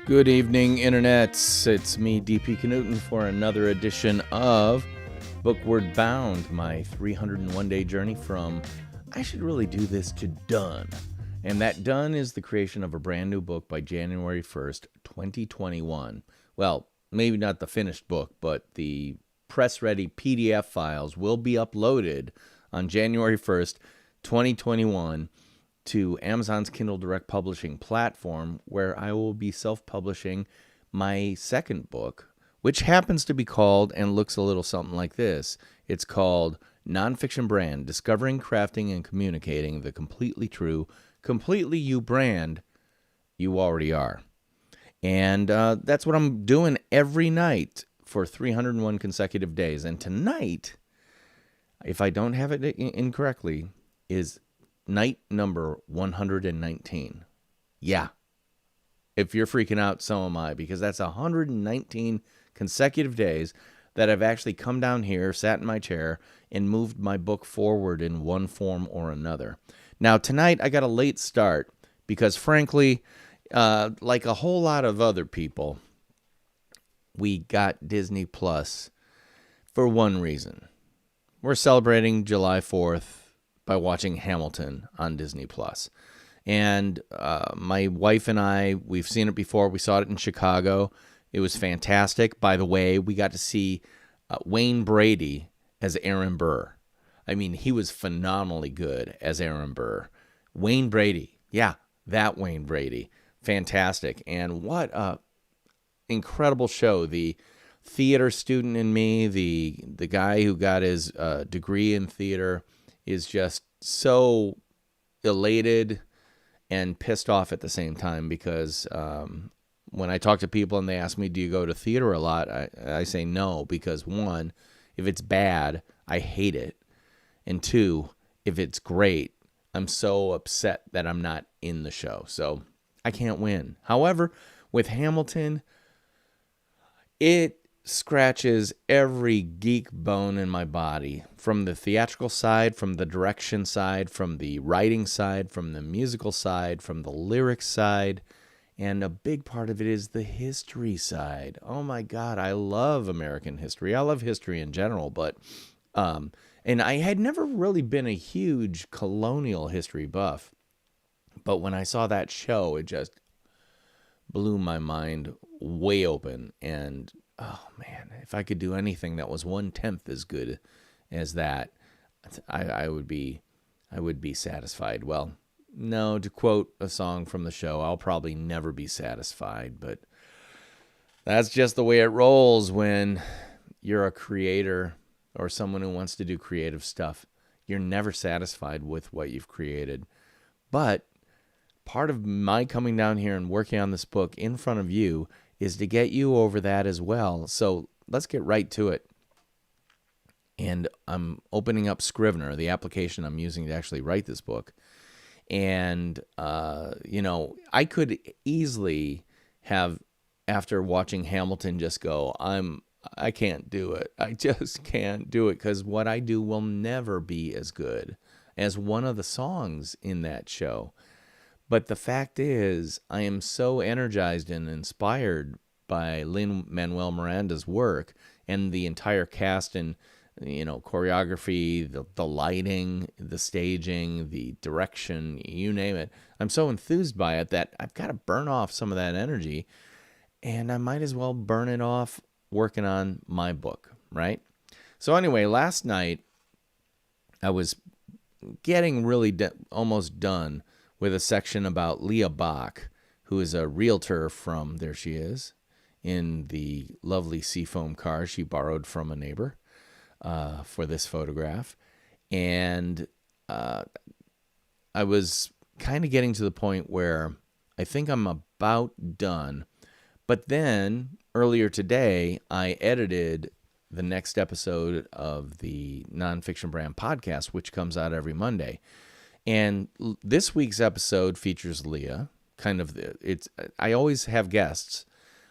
Good evening, internets. It's me, DP Knudten, for another edition of BOOKWARD BOUND, my 301-day journey from I should really do this to done. And that done is the creation of a brand new book by January 1st, 2021. Well, maybe not the finished book, but the press-ready PDF files will be uploaded on January 1st, 2021 to Amazon's Kindle Direct Publishing platform, where I will be self-publishing my second book, which happens to be called and looks a little something like this. It's called NONFICTION BRAND, Discovering, Crafting, and Communicating the Completely True, Completely You brand you already are. And that's what I'm doing every night for 301 consecutive days. And tonight, if I don't have it incorrectly, is night number 119. Yeah. If you're freaking out, so am I, because that's 119 consecutive days that I've actually come down here, sat in my chair, and moved my book forward in one form or another. Now, tonight I got a late start because, frankly, like a whole lot of other people, we got Disney Plus for one reason. We're celebrating July 4th by watching Hamilton on Disney Plus. And my wife and I, we've seen it before. We saw it in Chicago. It was fantastic. By the way, we got to see Wayne Brady as Aaron Burr. I mean, he was phenomenally good as Aaron Burr. Wayne Brady. Yeah, that Wayne Brady. Fantastic. And what a incredible show. The theater student in me, the guy who got his degree in theater, is just so elated and pissed off at the same time, because when I talk to people and they ask me, do you go to theater a lot? I say no, because one, if it's bad, I hate it. And two, if it's great, I'm so upset that I'm not in the show. So I can't win. However, with Hamilton, it scratches every geek bone in my body, from the theatrical side, from the direction side, from the writing side, from the musical side, from the lyrics side, and a big part of it is the history side. Oh my God, I love American history. I love history in general, but and I had never really been a huge colonial history buff, but when I saw that show, it just blew my mind way open. And oh man, if I could do anything that was 1/10 as good as that, I would be satisfied. Well, no, to quote a song from the show, I'll probably never be satisfied, but that's just the way it rolls when you're a creator or someone who wants to do creative stuff. You're never satisfied with what you've created. But part of my coming down here and working on this book in front of you is to get you over that as well. So let's get right to it. And I'm opening up Scrivener, the application I'm using to actually write this book. And, I could easily have, after watching Hamilton, just go, I can't do it. I just can't do it, because what I do will never be as good as one of the songs in that show. But the fact is, I am so energized and inspired by Lin-Manuel Miranda's work and the entire cast and, choreography, the lighting, the staging, the direction, you name it. I'm so enthused by it that I've got to burn off some of that energy, and I might as well burn it off working on my book, right? So anyway, last night I was getting really almost done with a section about Leah Bach, who is a realtor from, there she is, in the lovely seafoam car she borrowed from a neighbor for this photograph. And I was kind of getting to the point where I think I'm about done. But then earlier today, I edited the next episode of the Nonfiction Brand podcast, which comes out every Monday. And this week's episode features Leah. I always have guests.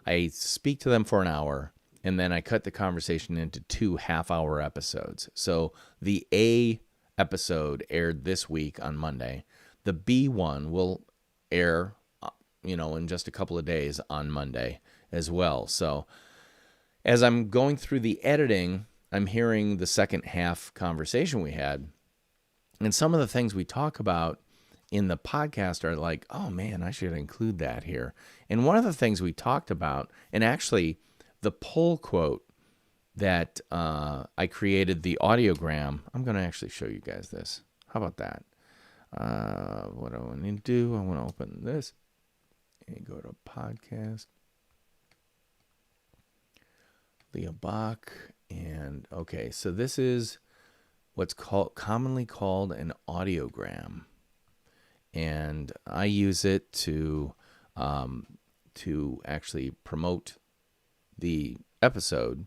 I speak to them for an hour, and then I cut the conversation into 2 half-hour episodes. So the A episode aired this week on Monday. The B one will air in just a couple of days on Monday as well. So as I'm going through the editing, I'm hearing the second half conversation we had. And some of the things we talk about in the podcast are like, oh man, I should include that here. And one of the things we talked about, and actually the pull quote that I created, the audiogram, I'm going to actually show you guys this. How about that? What I want to do, I want to open this and go to podcast. Leah Bach. And okay, so this is what's commonly called an audiogram. And I use it to actually promote the episode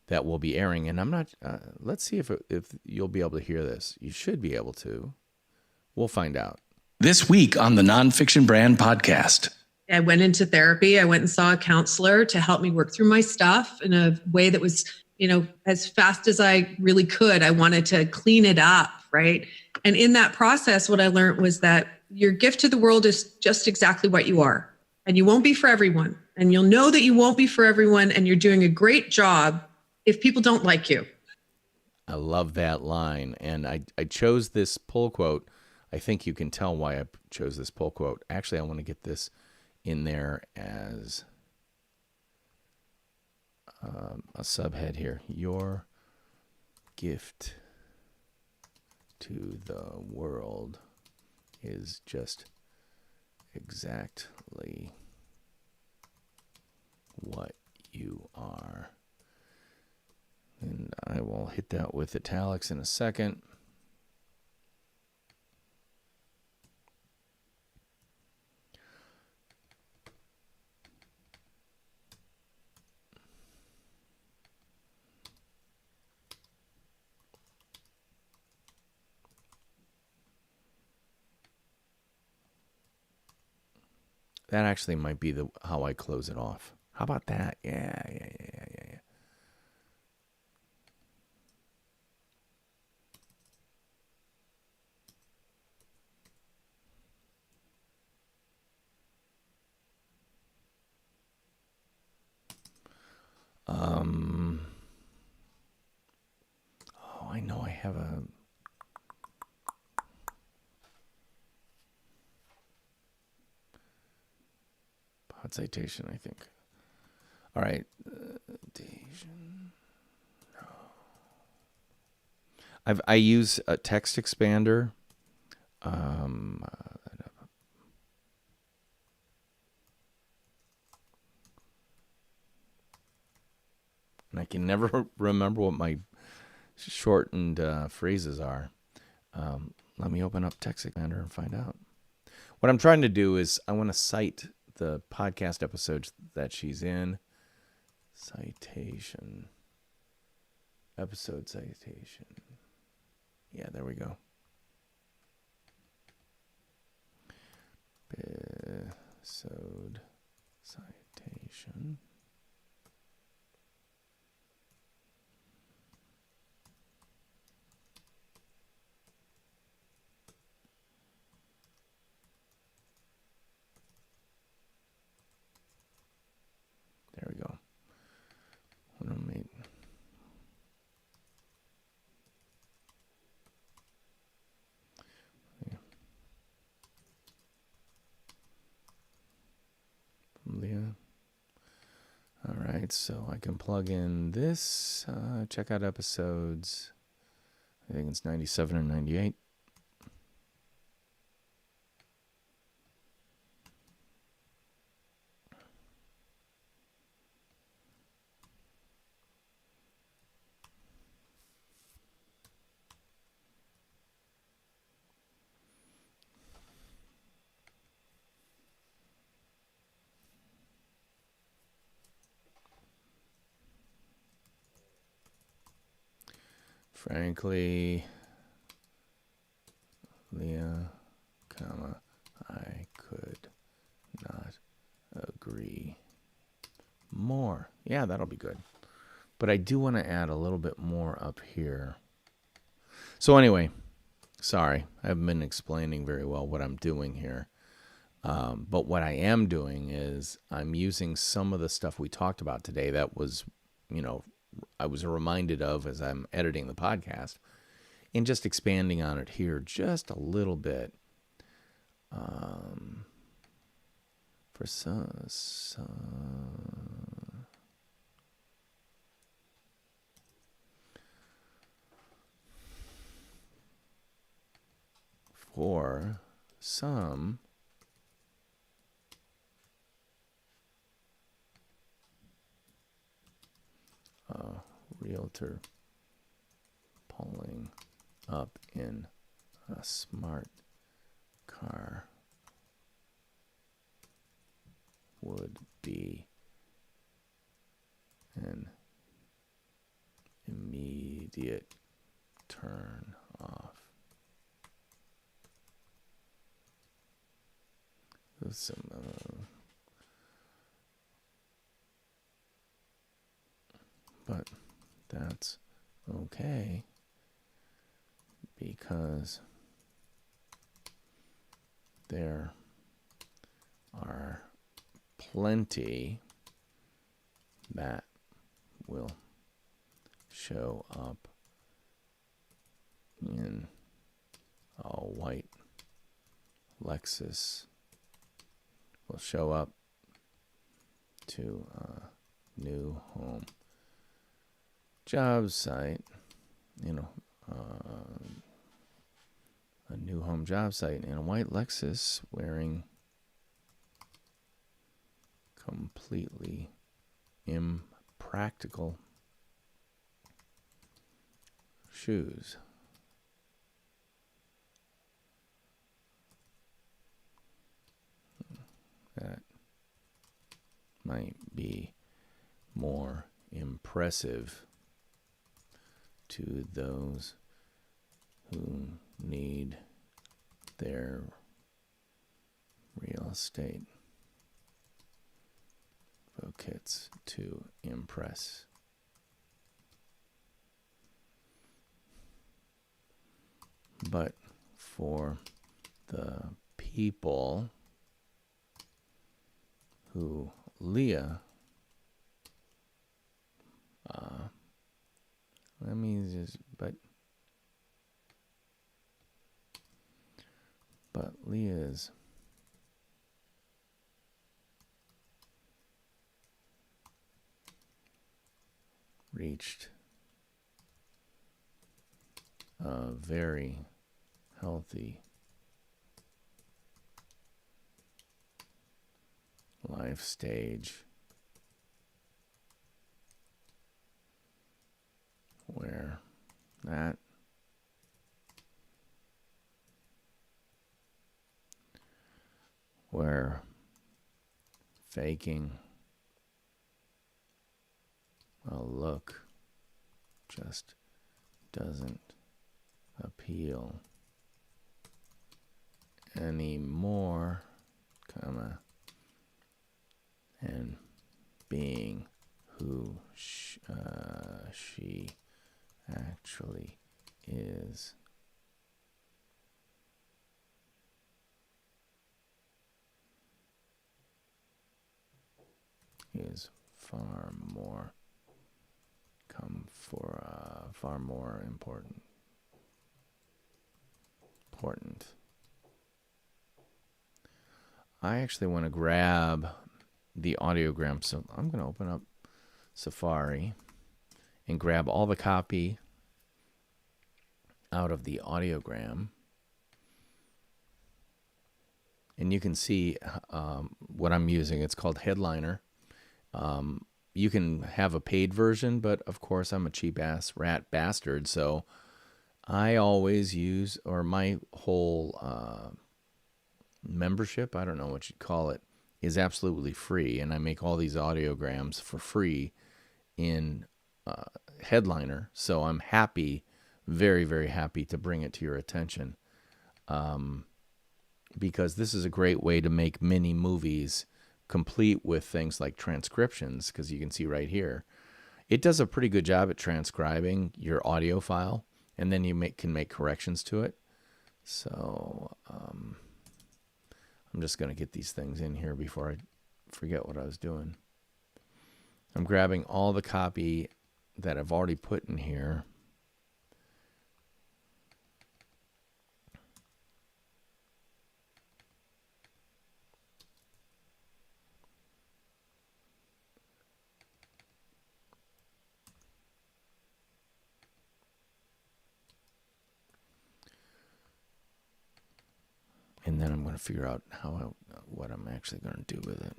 that will be airing. And I'm not, let's see if you'll be able to hear this. You should be able to. We'll find out. This week on the Nonfiction Brand podcast. I went into therapy. I went and saw a counselor to help me work through my stuff in a way that was, as fast as I really could. I wanted to clean it up, right? And in that process, what I learned was that your gift to the world is just exactly what you are. And you won't be for everyone. And you'll know that you won't be for everyone. And you're doing a great job if people don't like you. I love that line. And I chose this pull quote. I think you can tell why I chose this pull quote. Actually, I want to get this in there as a subhead here. Your gift to the world is just exactly what you are. And I will hit that with italics in a second. That actually might be how I close it off. How about that? Yeah. Oh, I know I have a... Citation, I think. All right. I use a text expander. And I can never remember what my shortened phrases are. Let me open up text expander and find out. What I'm trying to do is I want to cite the podcast episodes that she's in. Citation. Episode citation. Yeah, there we go. Episode citation. There we go. Leah. All right, so I can plug in this. Check out episodes. I think it's 97 or 98. Frankly, Leah, I could not agree more. Yeah, that'll be good. But I do want to add a little bit more up here. So anyway, sorry, I haven't been explaining very well what I'm doing here. But what I am doing is I'm using some of the stuff we talked about today that was, I was reminded of as I'm editing the podcast, and just expanding on it here just a little bit. For some realtor pulling up in a smart car would be an immediate turn off. But that's okay, because there are plenty that will show up in a white Lexus, will show up to a new home job site, a new home job site in a white Lexus wearing completely impractical shoes. That might be more impressive to those who need their real estate kits to impress. But for the people who Leah, but Leah's reached a very healthy life stage where faking a look just doesn't appeal anymore, and being who she actually is far more important. I actually want to grab the audiogram, so I'm going to open up Safari and grab all the copy out of the audiogram, and you can see what I'm using. It's called Headliner. You can have a paid version, but of course I'm a cheap ass rat bastard, so I always use, or my whole membership, I don't know what you'd call it, is absolutely free, and I make all these audiograms for free in Headliner, so I'm happy, very, very happy to bring it to your attention, because this is a great way to make mini movies complete with things like transcriptions, because you can see right here, it does a pretty good job at transcribing your audio file, and then you can make corrections to it. So I'm I'm just going to get these things in here before I forget what I was doing. I'm grabbing all the copy that I've already put in here. And then I'm going to figure out what I'm actually going to do with it.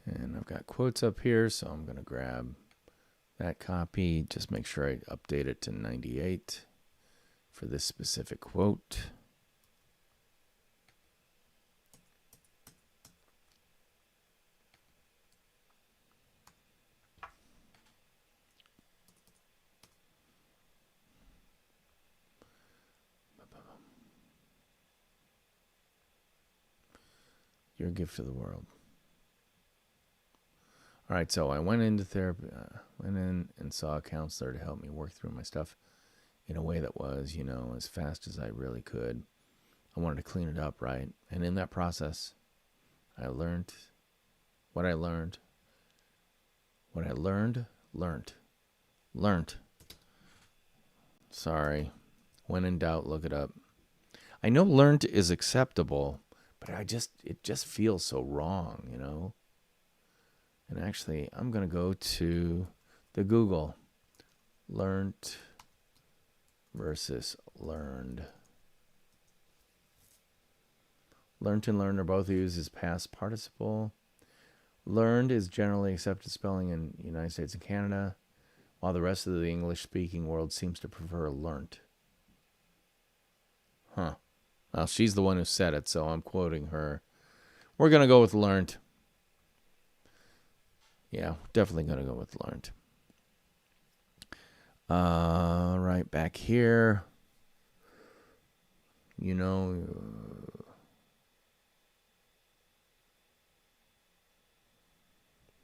And I've got quotes up here, so I'm going to grab that copy. Just make sure I update it to 98 for this specific quote. Your gift to the world. All right, so I went into therapy, went in and saw a counselor to help me work through my stuff in a way that was, as fast as I really could. I wanted to clean it up, right? And in that process, I learned what I learned. What I learned. Sorry. When in doubt, look it up. I know learned is acceptable, but it just feels so wrong, And actually, I'm going to go to the Google. Learned versus learned. Learned and learned are both used as past participle. Learned is generally accepted spelling in the United States and Canada, while the rest of the English-speaking world seems to prefer learnt. Huh. Well, she's the one who said it, so I'm quoting her. We're going to go with learned. Yeah, definitely going to go with learned. Right back here.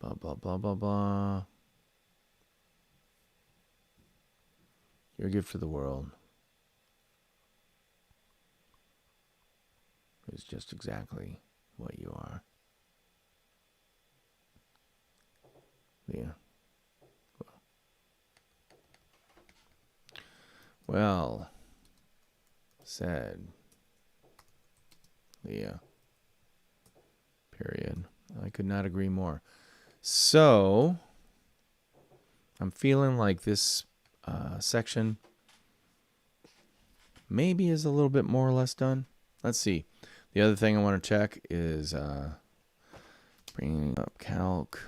Blah, blah, blah, blah, blah. Your gift to the world is just exactly what you are. Yeah. Well said, Leah. Period. I could not agree more. So, I'm feeling like this section maybe is a little bit more or less done. Let's see. The other thing I want to check is bringing up calc.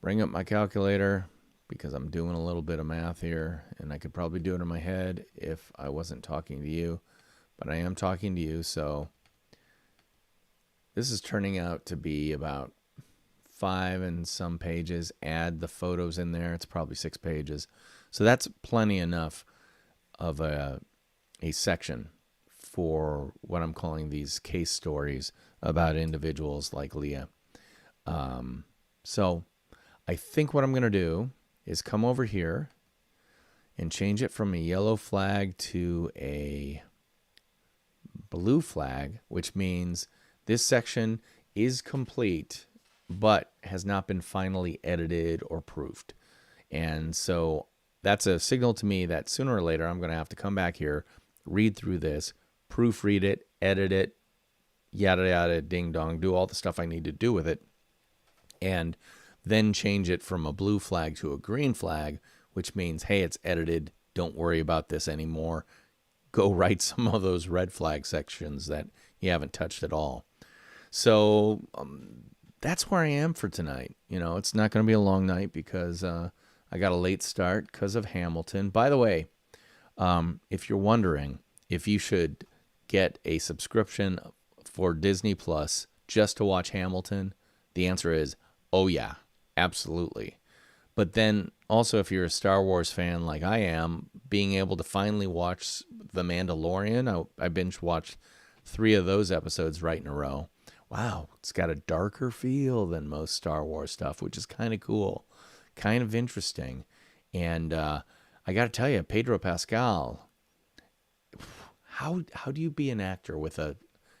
Bring up my calculator because I'm doing a little bit of math here, and I could probably do it in my head if I wasn't talking to you, but I am talking to you, so this is turning out to be about 5 and some pages. Add the photos in there, it's probably 6 pages. So that's plenty enough of a section for what I'm calling these case stories about individuals like Leah. So I think what I'm going to do is come over here and change it from a yellow flag to a blue flag, which means this section is complete, but has not been finally edited or proofed. And so that's a signal to me that sooner or later I'm going to have to come back here, read through this, proofread it, edit it, yada, yada, ding dong, do all the stuff I need to do with it, and then change it from a blue flag to a green flag, which means, hey, it's edited. Don't worry about this anymore. Go write some of those red flag sections that you haven't touched at all. So that's where I am for tonight. It's not going to be a long night because I got a late start because of Hamilton. By the way, if you're wondering if you should get a subscription for Disney Plus just to watch Hamilton, the answer is Oh, yeah, absolutely. But then also, if you're a Star Wars fan like I am, being able to finally watch The Mandalorian, I binge watched 3 of those episodes right in a row. Wow, it's got a darker feel than most Star Wars stuff, which is kind of cool, kind of interesting. And I got to tell you, Pedro Pascal, how do you be an actor with a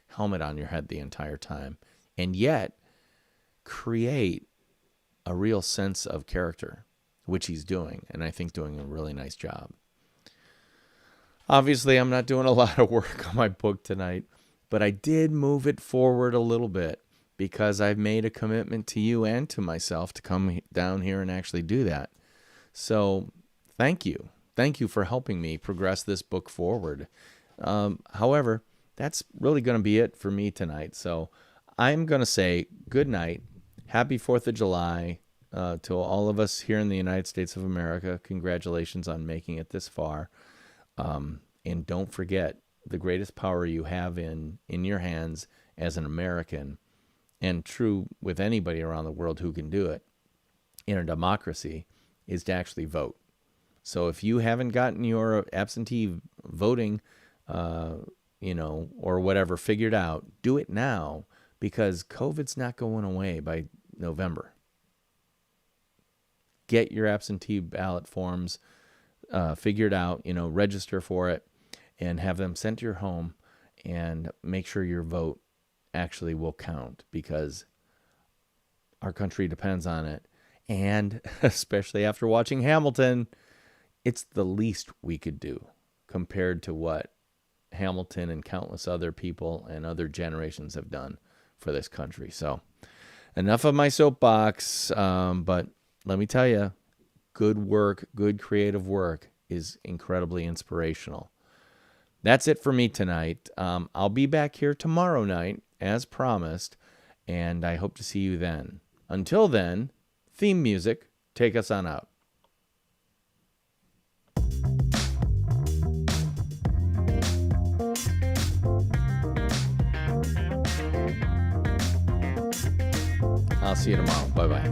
helmet on your head the entire time and yet create a real sense of character, which he's doing, and I think doing a really nice job. Obviously, I'm not doing a lot of work on my book tonight, but I did move it forward a little bit because I've made a commitment to you and to myself to come down here and actually do that. So thank you. Thank you for helping me progress this book forward. However, that's really going to be it for me tonight. So I'm going to say good night. Happy 4th of July to all of us here in the United States of America. Congratulations on making it this far. And don't forget the greatest power you have in your hands as an American, and true with anybody around the world who can do it in a democracy, is to actually vote. So if you haven't gotten your absentee voting, or whatever figured out, do it now, because COVID's not going away by November. Get your absentee ballot forms figured out, register for it and have them sent to your home, and make sure your vote actually will count, because our country depends on it. And especially after watching Hamilton, it's the least we could do compared to what Hamilton and countless other people and other generations have done for this country. So enough of my soapbox, but let me tell you, good work, good creative work is incredibly inspirational. That's it for me tonight. I'll be back here tomorrow night, as promised, and I hope to see you then. Until then, theme music, take us on out. I'll see you tomorrow. Bye-bye.